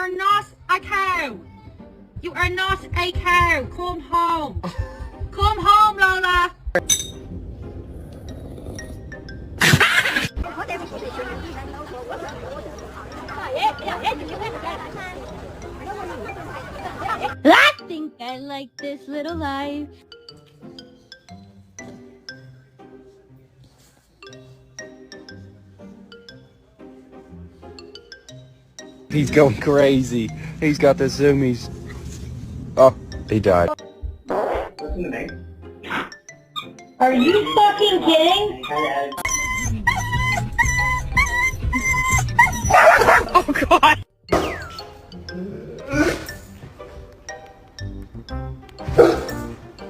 You're not a cow. You are not a cow. Come home. Come home, Lola. I think I like this little life. He's going crazy. He's got the zoomies. Oh, he died. Are you fucking kidding? Oh God.